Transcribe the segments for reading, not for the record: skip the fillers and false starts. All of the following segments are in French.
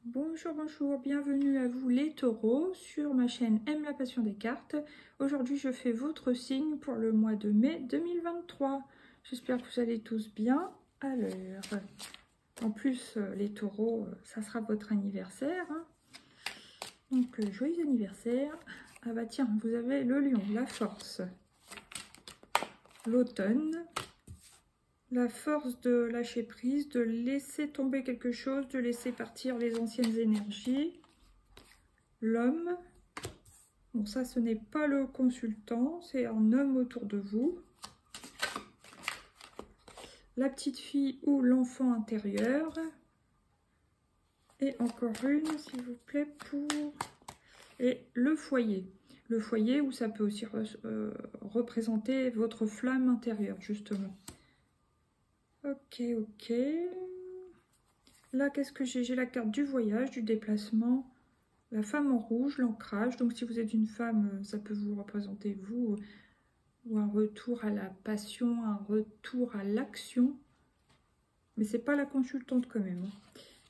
Bonjour, bonjour, bienvenue à vous les taureaux sur ma chaîne Aime la passion des cartes. Aujourd'hui je fais votre signe pour le mois de mai 2023. J'espère que vous allez tous bien. Alors, en plus les taureaux, ça sera votre anniversaire. Hein. Donc joyeux anniversaire. Ah bah tiens, vous avez le lion, la force, l'automne, la force de lâcher prise, de laisser tomber quelque chose, de laisser partir les anciennes énergies. L'homme, bon ça ce n'est pas le consultant, c'est un homme autour de vous. La petite fille ou l'enfant intérieur. Et encore une s'il vous plaît pour... Et le foyer. Le foyer où ça peut aussi représenter votre flamme intérieure justement. Ok, ok. Là qu'est-ce que j'ai? J'ai la carte du voyage, du déplacement. La femme en rouge, l'ancrage. Donc si vous êtes une femme, ça peut vous représenter vous, ou un retour à la passion, un retour à l'action. Mais c'est pas la consultante quand même.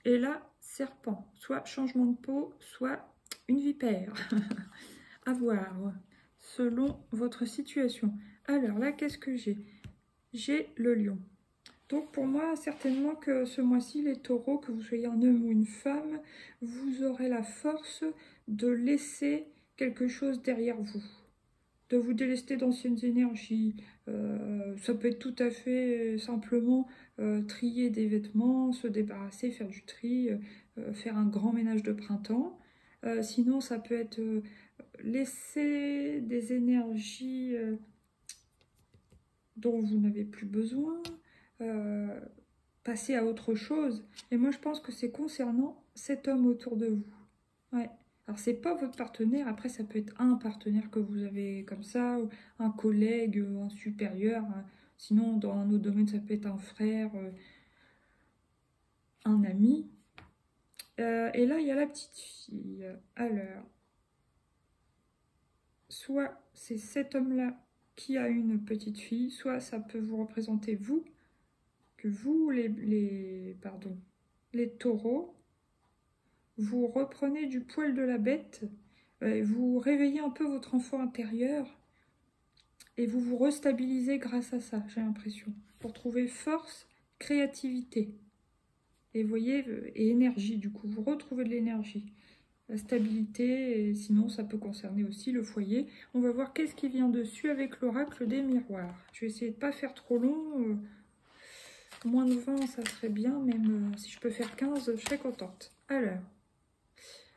Et là, serpent. Soit changement de peau, soit une vipère. À voir, selon votre situation. Alors là, qu'est-ce que j'ai? J'ai le lion. Donc pour moi, certainement que ce mois-ci, les taureaux, que vous soyez un homme ou une femme, vous aurez la force de laisser quelque chose derrière vous, de vous délester d'anciennes énergies. Ça peut être tout à fait simplement trier des vêtements, se débarrasser, faire du tri, faire un grand ménage de printemps. Sinon, ça peut être laisser des énergies dont vous n'avez plus besoin, passer à autre chose. Et moi, je pense que c'est concernant cet homme autour de vous. Ouais. Alors, c'est pas votre partenaire. Après, ça peut être un partenaire que vous avez comme ça, ou un collègue, un supérieur. Hein. Sinon, dans un autre domaine, ça peut être un frère, un ami. Et là, il y a la petite fille. Alors, soit c'est cet homme-là qui a une petite fille, soit ça peut vous représenter vous, que vous, les taureaux, vous reprenez du poil de la bête, vous réveillez un peu votre enfant intérieur et vous vous restabilisez grâce à ça, j'ai l'impression, pour trouver force, créativité et voyez, et énergie, du coup, vous retrouvez de l'énergie, la stabilité, et sinon ça peut concerner aussi le foyer. On va voir qu'est-ce qui vient dessus avec l'oracle des miroirs. Je vais essayer de ne pas faire trop long, moins de 20 ça serait bien, même si je peux faire 15 je serais contente. Alors,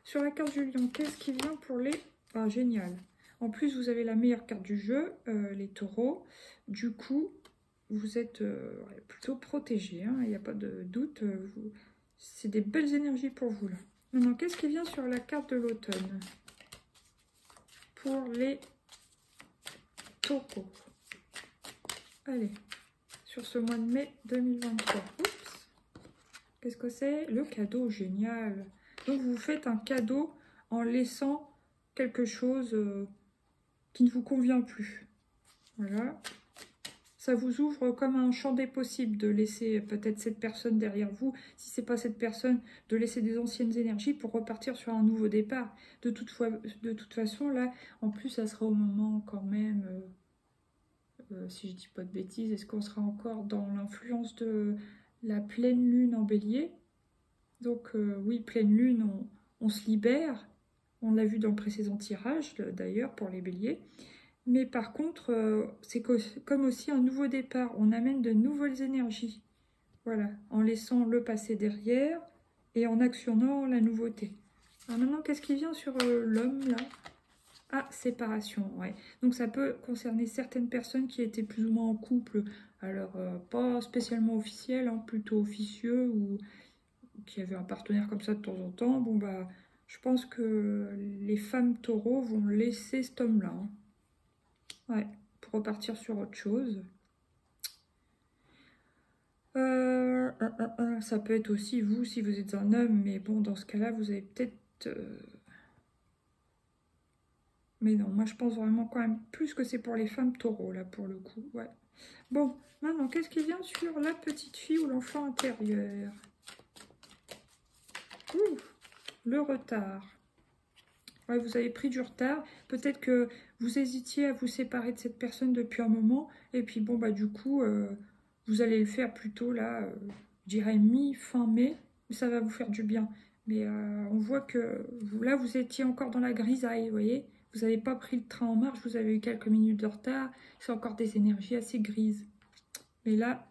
sur la carte du lion, qu'est-ce qui vient pour les... Ah, génial. En plus, vous avez la meilleure carte du jeu, les taureaux. Du coup, vous êtes plutôt protégés, hein, il n'y a pas de doute. C'est des belles énergies pour vous, là. Maintenant, qu'est-ce qui vient sur la carte de l'automne pour les taureaux? Allez, sur ce mois de mai 2023. Oups. Qu'est-ce que c'est? Le cadeau, génial. Donc, vous faites un cadeau en laissant quelque chose qui ne vous convient plus. Voilà. Ça vous ouvre comme un champ des possibles de laisser peut-être cette personne derrière vous. Si ce n'est pas cette personne, de laisser des anciennes énergies pour repartir sur un nouveau départ. De toute façon, là, en plus, ça sera au moment quand même, si je dis pas de bêtises, est-ce qu'on sera encore dans l'influence de la pleine lune en bélier? Donc oui, pleine lune, on se libère. On l'a vu dans le précédent tirage, d'ailleurs, pour les béliers. Mais par contre, c'est comme aussi un nouveau départ. On amène de nouvelles énergies. Voilà, en laissant le passé derrière et en actionnant la nouveauté. Alors maintenant, qu'est-ce qui vient sur l'homme, là? Ah, séparation, ouais. Donc ça peut concerner certaines personnes qui étaient plus ou moins en couple. Alors, pas spécialement officiel, hein, plutôt officieux, ou qui avaient un partenaire comme ça de temps en temps. Bon, bah, je pense que les femmes taureaux vont laisser cet homme-là. Hein. Ouais, pour repartir sur autre chose. Ça peut être aussi vous, si vous êtes un homme, mais bon, dans ce cas-là, vous avez peut-être... Mais non, moi je pense vraiment quand même plus que c'est pour les femmes taureaux, là, pour le coup, ouais. Bon, maintenant, qu'est-ce qui vient sur la petite fille ou l'enfant intérieur? Ouh, le retard. Ouais, vous avez pris du retard. Peut-être que vous hésitiez à vous séparer de cette personne depuis un moment. Et puis bon, bah du coup, vous allez le faire plutôt là, je dirais mi-fin mai. Ça va vous faire du bien. Mais on voit que là, vous étiez encore dans la grisaille, vous voyez. Vous n'avez pas pris le train en marche, vous avez eu quelques minutes de retard. C'est encore des énergies assez grises. Mais là,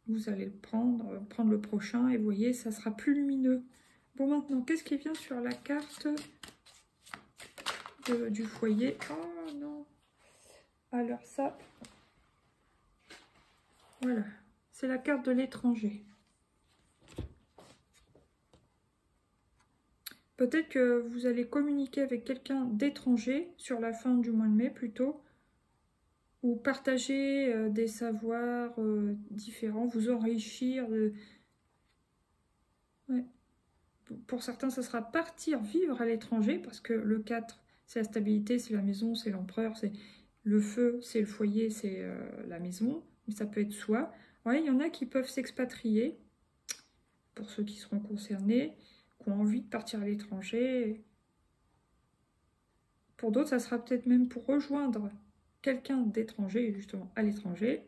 vous allez le prendre le prochain. Et vous voyez, ça sera plus lumineux. Bon, maintenant, qu'est-ce qui vient sur la carte du foyer? Oh non! Alors ça, voilà. C'est la carte de l'étranger. Peut-être que vous allez communiquer avec quelqu'un d'étranger sur la fin du mois de mai plutôt, ou partager des savoirs différents, vous enrichir. Ouais. Pour certains, ça sera partir vivre à l'étranger, parce que le 4, c'est la stabilité, c'est la maison, c'est l'empereur, c'est le feu, c'est le foyer, c'est la maison, mais ça peut être soi. Ouais, il y en a qui peuvent s'expatrier, pour ceux qui seront concernés, qui ont envie de partir à l'étranger. Pour d'autres, ça sera peut-être même pour rejoindre quelqu'un d'étranger, justement, à l'étranger.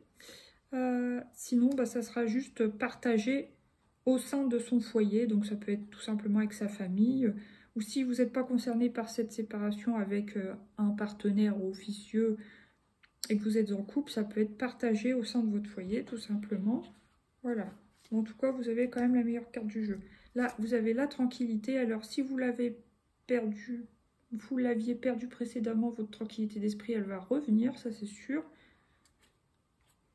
Sinon, bah, ça sera juste partagé au sein de son foyer, donc ça peut être tout simplement avec sa famille, ou si vous n'êtes pas concerné par cette séparation avec un partenaire officieux et que vous êtes en couple, ça peut être partagé au sein de votre foyer, tout simplement. Voilà. En tout cas, vous avez quand même la meilleure carte du jeu. Là, vous avez la tranquillité. Alors, si vous l'aviez perdu précédemment, votre tranquillité d'esprit, elle va revenir, ça c'est sûr.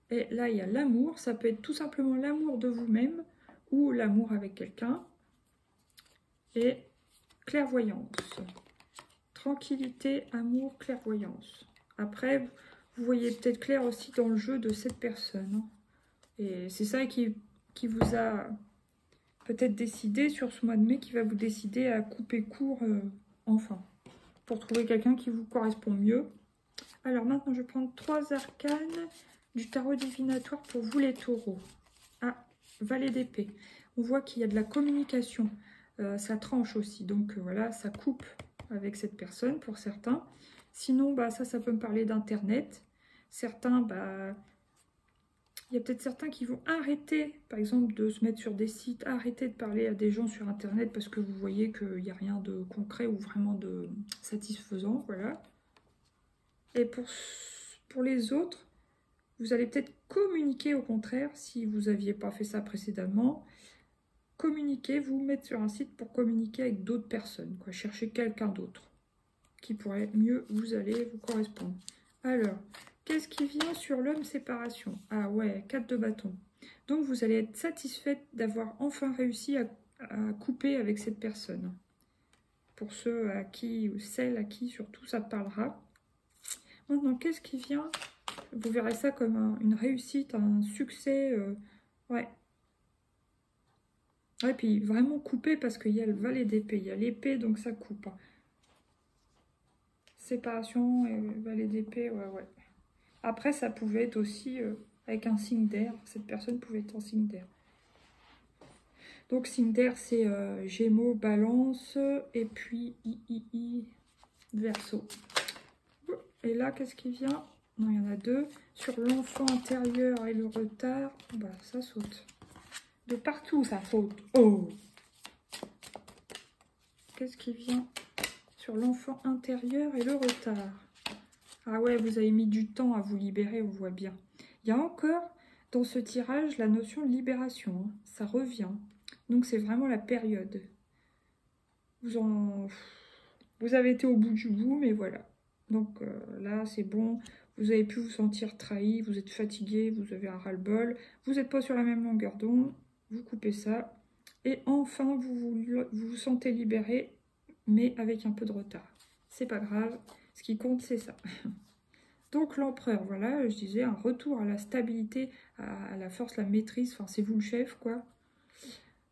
Et là, il y a l'amour. Ça peut être tout simplement l'amour de vous-même ou l'amour avec quelqu'un. Et clairvoyance. Tranquillité, amour, clairvoyance. Après, vous voyez peut-être clair aussi dans le jeu de cette personne. Et c'est ça qui vous a peut-être décidé sur ce mois de mai, qui va vous décider à couper court enfin, pour trouver quelqu'un qui vous correspond mieux. Alors maintenant, je vais prendre 3 arcanes du tarot divinatoire pour vous les taureaux. Ah, valet d'épée. On voit qu'il y a de la communication. Ça tranche aussi, donc voilà, ça coupe avec cette personne pour certains. Sinon, bah, ça peut me parler d'internet. Certains, bah, il y a peut-être certains qui vont arrêter, par exemple, de se mettre sur des sites, arrêter de parler à des gens sur internet parce que vous voyez qu'il n'y a rien de concret ou vraiment de satisfaisant, voilà. Et pour les autres, vous allez peut-être communiquer au contraire, si vous n'aviez pas fait ça précédemment. Communiquer, vous mettre sur un site pour communiquer avec d'autres personnes, quoi. Chercher quelqu'un d'autre qui pourrait mieux vous correspondre. Alors, qu'est-ce qui vient sur l'homme séparation? Ah ouais, 4 de bâton. Donc, vous allez être satisfaite d'avoir enfin réussi à couper avec cette personne. Pour ceux à qui, ou celles à qui surtout ça parlera. Maintenant, qu'est-ce qui vient? Vous verrez ça comme une réussite, un succès. Ouais. Ouais, puis vraiment couper parce qu'il y a le valet d'épée. Il y a l'épée, donc ça coupe. Séparation et valet d'épée, ouais. Après, ça pouvait être aussi avec un signe d'air. Cette personne pouvait être en signe d'air. Donc, signe d'air, c'est Gémeaux, Balance, et puis Verseau. Et là, qu'est-ce qui vient? Non, il y en a 2. Sur l'enfant intérieur et le retard, bah, ça saute. De partout, ça saute. Oh! Qu'est-ce qui vient sur l'enfant intérieur et le retard? Ah ouais, vous avez mis du temps à vous libérer, on voit bien. Il y a encore dans ce tirage la notion de libération. Hein. Ça revient. Donc c'est vraiment la période. Vous avez été au bout du bout, mais voilà. Donc là, c'est bon. Vous avez pu vous sentir trahi, vous êtes fatigué, vous avez un ras-le-bol. Vous n'êtes pas sur la même longueur d'onde. Vous coupez ça. Et enfin, vous vous sentez libéré, mais avec un peu de retard. C'est pas grave. Ce qui compte, c'est ça. Donc l'empereur, voilà, je disais, un retour à la stabilité, à la force, la maîtrise. Enfin, c'est vous le chef, quoi.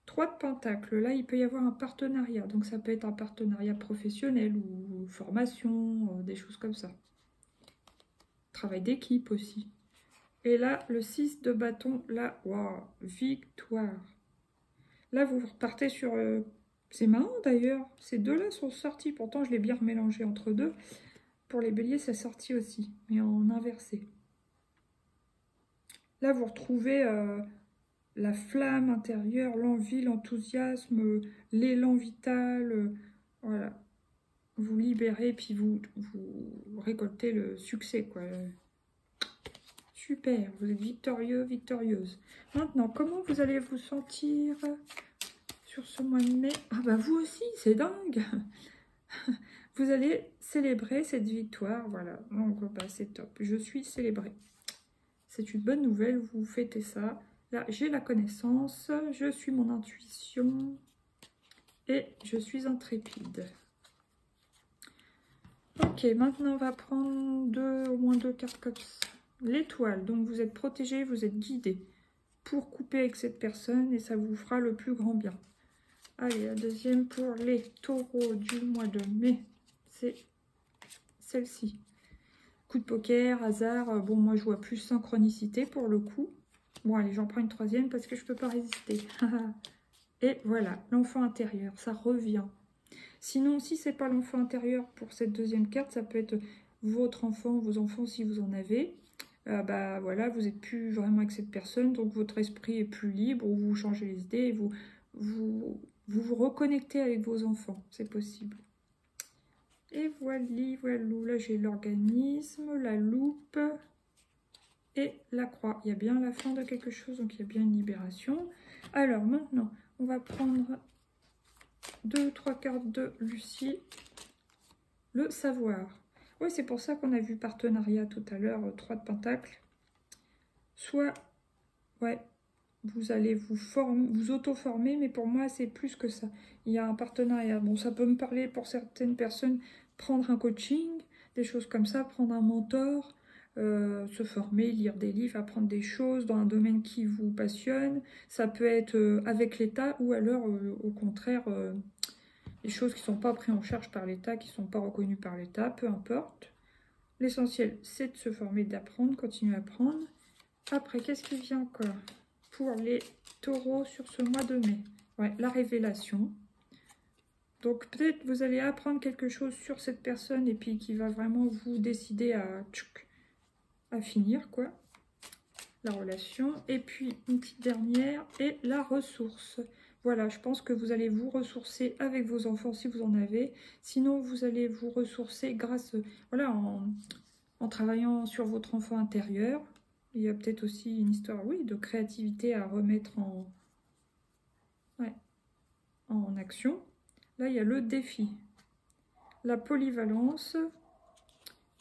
3 de pentacles, là il peut y avoir un partenariat, donc ça peut être un partenariat professionnel ou formation, des choses comme ça. Travail d'équipe aussi. Et là, le 6 de bâton, là, waouh, victoire. Là, vous repartez sur C'est marrant d'ailleurs, ces deux-là sont sortis, pourtant je l'ai bien remélangé entre deux. Pour les béliers, c'est sorti aussi, mais en inversé. Là, vous retrouvez la flamme intérieure, l'envie, l'enthousiasme, l'élan vital, voilà. Vous libérez, puis vous récoltez le succès, quoi. Super, vous êtes victorieux, victorieuse. Maintenant, comment vous allez vous sentir sur ce mois de mai? Ah bah vous aussi, c'est dingue. Vous allez célébrer cette victoire, voilà. Donc bah, c'est top, je suis célébrée. C'est une bonne nouvelle, vous fêtez ça. Là, j'ai la connaissance, je suis mon intuition et je suis intrépide. Ok, maintenant on va prendre au moins deux cartes comme ça. L'étoile, donc vous êtes protégé, vous êtes guidé pour couper avec cette personne et ça vous fera le plus grand bien. Allez, la deuxième pour les taureaux du mois de mai, c'est celle-ci. Coup de poker, hasard, bon moi je vois plus synchronicité pour le coup. Bon allez, j'en prends une troisième parce que je peux pas résister. Et voilà, l'enfant intérieur, ça revient. Sinon, si c'est pas l'enfant intérieur pour cette deuxième carte, ça peut être votre enfant, vos enfants si vous en avez. Bah voilà, vous n'êtes plus vraiment avec cette personne, donc votre esprit est plus libre, ou vous changez les idées, et vous reconnectez avec vos enfants, c'est possible. Et voilà, là j'ai l'organisme, la loupe et la croix. Il y a bien la fin de quelque chose, donc il y a bien une libération. Alors maintenant, on va prendre 2-3 cartes de Lucie. Le savoir. Oui, c'est pour ça qu'on a vu partenariat tout à l'heure, 3 de pentacles. Soit, ouais, vous allez vous auto-former, mais pour moi, c'est plus que ça. Il y a un partenariat. Bon, ça peut me parler pour certaines personnes, prendre un coaching, des choses comme ça, prendre un mentor, se former, lire des livres, apprendre des choses dans un domaine qui vous passionne. Ça peut être avec l'État ou alors, au contraire, des choses qui ne sont pas prises en charge par l'État, qui ne sont pas reconnues par l'État, peu importe. L'essentiel, c'est de se former, d'apprendre, continuer à apprendre. Après, qu'est-ce qui vient encore pour les taureaux sur ce mois de mai? Ouais, la révélation. Donc peut-être vous allez apprendre quelque chose sur cette personne et puis qui va vraiment vous décider à finir, quoi. La relation. Et puis une petite dernière, et la ressource. Voilà, je pense que vous allez vous ressourcer avec vos enfants si vous en avez. Sinon, vous allez vous ressourcer grâce, voilà, en travaillant sur votre enfant intérieur. Il y a peut-être aussi une histoire, oui, de créativité à remettre en action. Là, il y a le défi, la polyvalence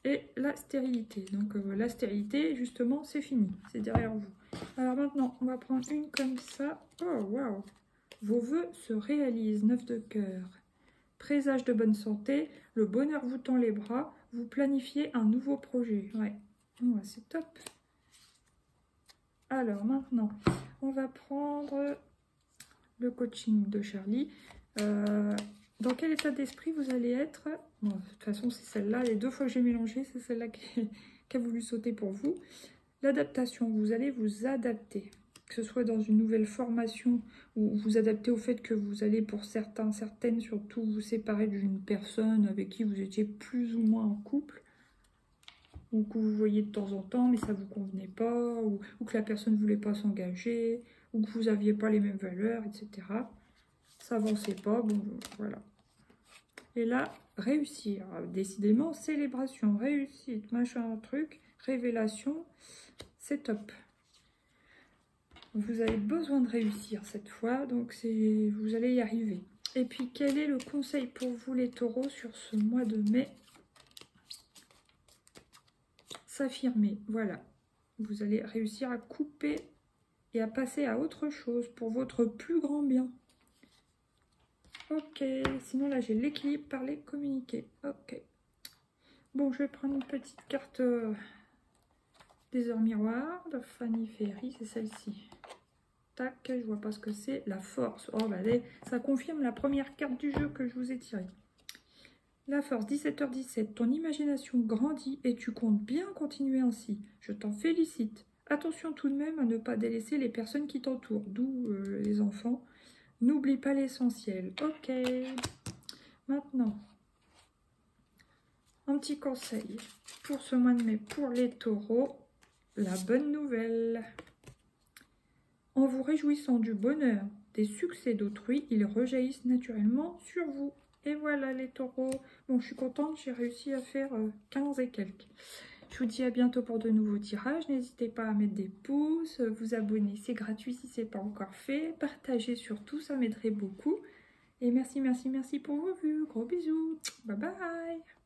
et la stérilité. Donc la stérilité, justement, c'est fini, c'est derrière vous. Alors maintenant, on va prendre une comme ça. Oh, waouh! Vos vœux se réalisent, 9 de cœur. Présage de bonne santé, le bonheur vous tend les bras, vous planifiez un nouveau projet. Ouais, c'est top. Alors maintenant, on va prendre le coaching de Charlie. Dans quel état d'esprit vous allez être? Bon, de toute façon, c'est celle-là. Les 2 fois que j'ai mélangé, c'est celle-là qui a voulu sauter pour vous. L'adaptation, vous allez vous adapter. Que ce soit dans une nouvelle formation ou vous adapter au fait que vous allez pour certaines surtout vous séparer d'une personne avec qui vous étiez plus ou moins en couple ou que vous voyez de temps en temps mais ça ne vous convenait pas ou que la personne ne voulait pas s'engager ou que vous n'aviez pas les mêmes valeurs, etc. Ça n'avançait pas, bon voilà. Et là, réussir, décidément, célébration, réussite, machin, truc, révélation, c'est top. Vous avez besoin de réussir cette fois, donc vous allez y arriver. Et puis, quel est le conseil pour vous les taureaux sur ce mois de mai? S'affirmer, voilà. Vous allez réussir à couper et à passer à autre chose pour votre plus grand bien. Ok, sinon là j'ai l'équilibre, parler, communiquer. Ok. Bon, je vais prendre une petite carte des heures miroirs de Fanny Ferry, c'est celle-ci. Tac, je vois pas ce que c'est. La force. Oh, bah, allez, ça confirme la première carte du jeu que je vous ai tirée. La force, 17h17. Ton imagination grandit et tu comptes bien continuer ainsi. Je t'en félicite. Attention tout de même à ne pas délaisser les personnes qui t'entourent, d'où les enfants. N'oublie pas l'essentiel. Ok. Maintenant, un petit conseil pour ce mois de mai pour les taureaux. La bonne nouvelle. En vous réjouissant du bonheur, des succès d'autrui, ils rejaillissent naturellement sur vous. Et voilà les taureaux. Bon, je suis contente, j'ai réussi à faire 15 et quelques. Je vous dis à bientôt pour de nouveaux tirages. N'hésitez pas à mettre des pouces, vous abonner, c'est gratuit si ce n'est pas encore fait. Partagez surtout, ça m'aiderait beaucoup. Et merci, merci, merci pour vos vues. Gros bisous. Bye bye.